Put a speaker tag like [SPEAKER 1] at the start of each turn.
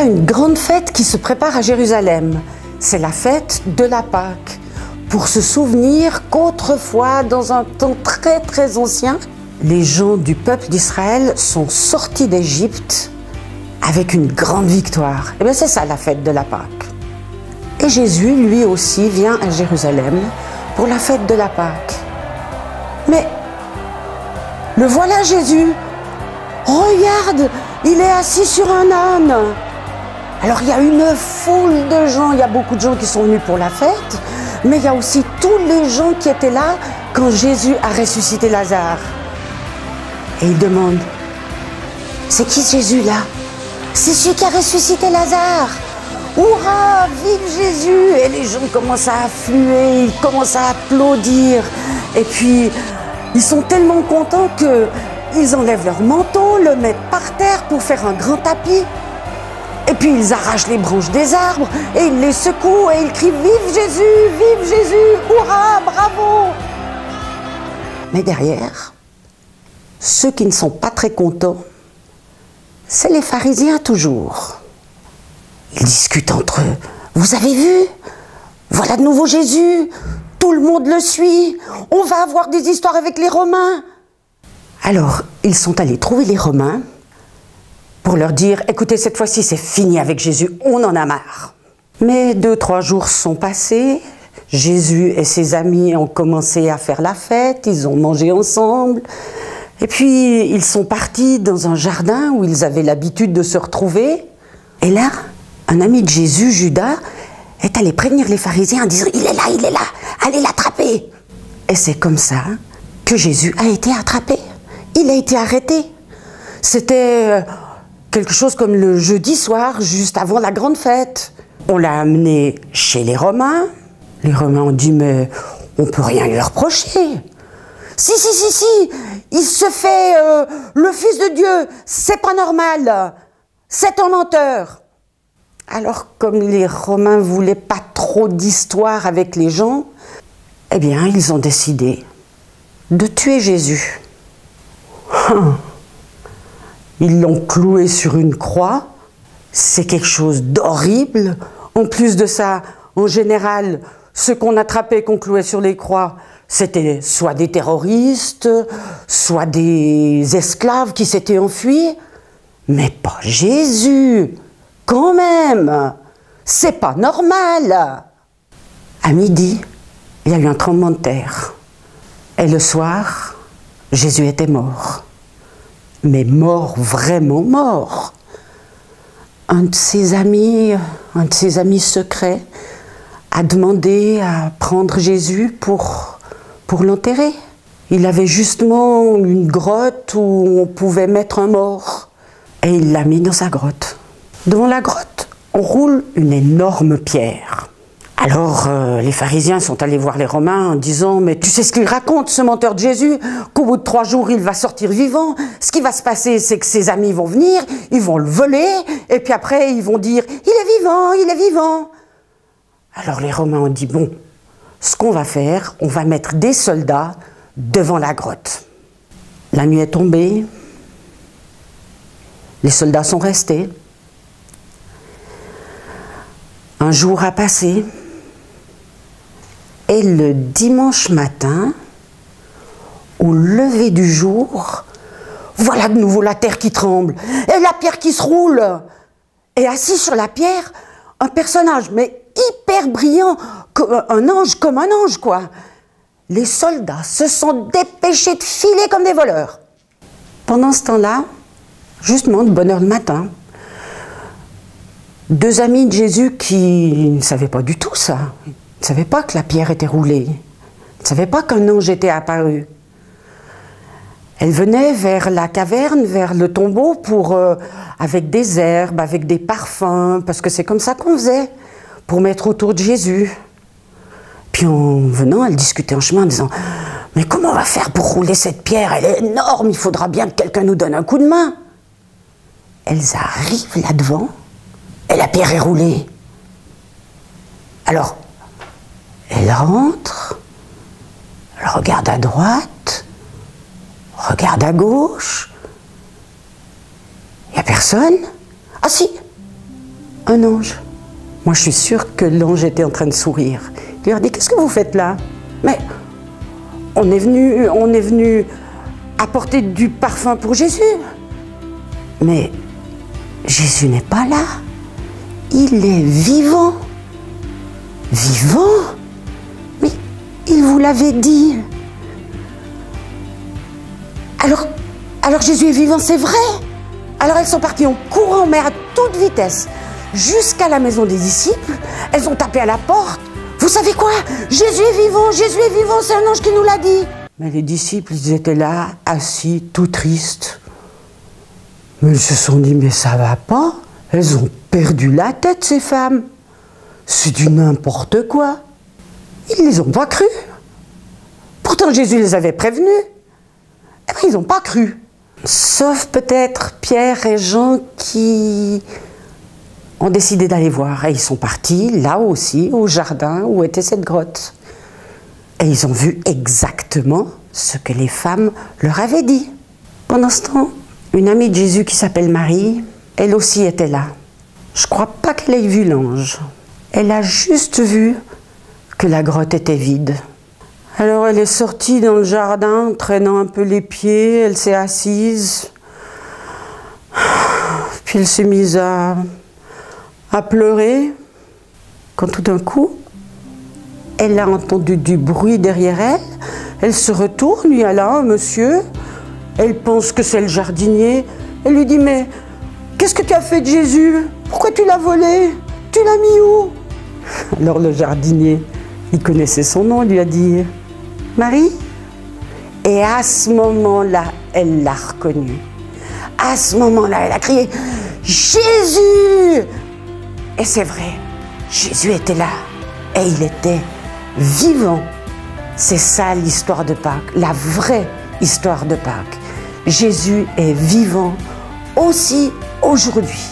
[SPEAKER 1] une grande fête qui se prépare à Jérusalem. C'est la fête de la Pâque. Pour se souvenir qu'autrefois, dans un temps très très ancien, les gens du peuple d'Israël sont sortis d'Égypte avec une grande victoire. Et bien c'est ça la fête de la Pâque. Et Jésus, lui aussi, vient à Jérusalem pour la fête de la Pâque. Mais le voilà Jésus. Regarde, il est assis sur un âne. Alors il y a une foule de gens, il y a beaucoup de gens qui sont venus pour la fête, mais il y a aussi tous les gens qui étaient là quand Jésus a ressuscité Lazare. Et il demande, c'est qui Jésus là? C'est celui qui a ressuscité Lazare. Hurrah, vive Jésus! Et les gens commencent à affluer, ils commencent à applaudir. Et puis, ils sont tellement contents qu'ils enlèvent leur manteau, le mettent par terre pour faire un grand tapis. Et puis, ils arrachent les branches des arbres et ils les secouent et ils crient « Vive Jésus! Hurrah! Bravo !» Mais derrière, ceux qui ne sont pas très contents, c'est les pharisiens toujours. Ils discutent entre eux. Vous avez vu? Voilà de nouveau Jésus. Tout le monde le suit. On va avoir des histoires avec les Romains. Alors, ils sont allés trouver les Romains pour leur dire, écoutez, cette fois-ci, c'est fini avec Jésus. On en a marre. Mais 2-3 jours sont passés. Jésus et ses amis ont commencé à faire la fête. Ils ont mangé ensemble. Et puis, ils sont partis dans un jardin où ils avaient l'habitude de se retrouver. Et là, un ami de Jésus, Judas, est allé prévenir les pharisiens en disant « Il est là, allez l'attraper !» Et c'est comme ça que Jésus a été attrapé. Il a été arrêté. C'était quelque chose comme le jeudi soir, juste avant la grande fête. On l'a amené chez les Romains. Les Romains ont dit « Mais on ne peut rien lui reprocher. » Si, il se fait le Fils de Dieu, c'est pas normal, c'est un menteur. Alors, comme les Romains ne voulaient pas trop d'histoire avec les gens, eh bien, ils ont décidé de tuer Jésus. Ils l'ont cloué sur une croix, c'est quelque chose d'horrible. En plus de ça, en général, ceux qu'on attrapait, qu'on clouait sur les croix, c'était soit des terroristes, soit des esclaves qui s'étaient enfuis, mais pas Jésus. Quand même, c'est pas normal. À midi, il y a eu un tremblement de terre. Et le soir, Jésus était mort. Mais mort, vraiment mort. Un de ses amis secrets, a demandé à prendre Jésus pour l'enterrer. Il avait justement une grotte où on pouvait mettre un mort. Et il l'a mis dans sa grotte. Devant la grotte, on roule une énorme pierre. Alors, les pharisiens sont allés voir les Romains en disant « Mais tu sais ce qu'il raconte, ce menteur de Jésus, qu'au bout de 3 jours, il va sortir vivant. Ce qui va se passer, c'est que ses amis vont venir, ils vont le voler, et puis après, ils vont dire « Il est vivant !» Alors les Romains ont dit « Bon, ce qu'on va faire, on va mettre des soldats devant la grotte. » La nuit est tombée, les soldats sont restés. Un jour a passé, et le dimanche matin, au lever du jour, voilà de nouveau la terre qui tremble, et la pierre qui se roule. Et assis sur la pierre, un personnage, mais hyper brillant, comme un ange, quoi. Les soldats se sont dépêchés de filer comme des voleurs. Pendant ce temps-là, justement, de bonne heure le matin, 2 amis de Jésus qui ne savaient pas du tout ça, ils ne savaient pas que la pierre était roulée, ils ne savaient pas qu'un ange était apparu. Elle venait vers la caverne, vers le tombeau, avec des herbes, avec des parfums, parce que c'est comme ça qu'on faisait, pour mettre autour de Jésus. Puis en venant, elle discutait en chemin en disant « Mais comment on va faire pour rouler cette pierre? Elle est énorme, il faudra bien que quelqu'un nous donne un coup de main. » Elles arrivent là devant, et la pierre est roulée. Alors, elle rentre, elle regarde à droite, regarde à gauche. Il n'y a personne. Ah si, Un ange. Moi, je suis sûre que l'ange était en train de sourire. Il leur dit, qu'est-ce que vous faites là? Mais on est venu apporter du parfum pour Jésus. Mais Jésus n'est pas là. Il est vivant. Vivant? Mais il vous l'avait dit. Alors Jésus est vivant, c'est vrai. Alors elles sont parties en courant, mais à toute vitesse, jusqu'à la maison des disciples. Elles ont tapé à la porte. Vous savez quoi? Jésus est vivant, c'est un ange qui nous l'a dit. Mais les disciples, ils étaient là, assis, tout tristes. Mais ils se sont dit, mais ça va pas. Elles ont perdu la tête, ces femmes. C'est du n'importe quoi. Ils ne les ont pas cru. Pourtant, Jésus les avait prévenus. Eh bien, ils n'ont pas cru. Sauf peut-être Pierre et Jean qui ont décidé d'aller voir. Et ils sont partis, là aussi, au jardin où était cette grotte. Et ils ont vu exactement ce que les femmes leur avaient dit. Pendant ce temps, une amie de Jésus qui s'appelle Marie, elle aussi était là. Je ne crois pas qu'elle ait vu l'ange. Elle a juste vu que la grotte était vide. Alors elle est sortie dans le jardin, traînant un peu les pieds, elle s'est assise. Puis elle s'est mise à pleurer, quand tout d'un coup, elle a entendu du bruit derrière elle. Elle se retourne, il y a là un monsieur. Elle pense que c'est le jardinier. Elle lui dit, mais qu'est-ce que tu as fait de Jésus? Pourquoi tu l'as volé? Tu l'as mis où? Alors le jardinier, il connaissait son nom, lui a dit, Marie. Et à ce moment-là, elle l'a reconnu. À ce moment-là, elle a crié, Jésus! Et c'est vrai, Jésus était là et il était vivant. C'est ça l'histoire de Pâques, la vraie histoire de Pâques. Jésus est vivant aussi aujourd'hui.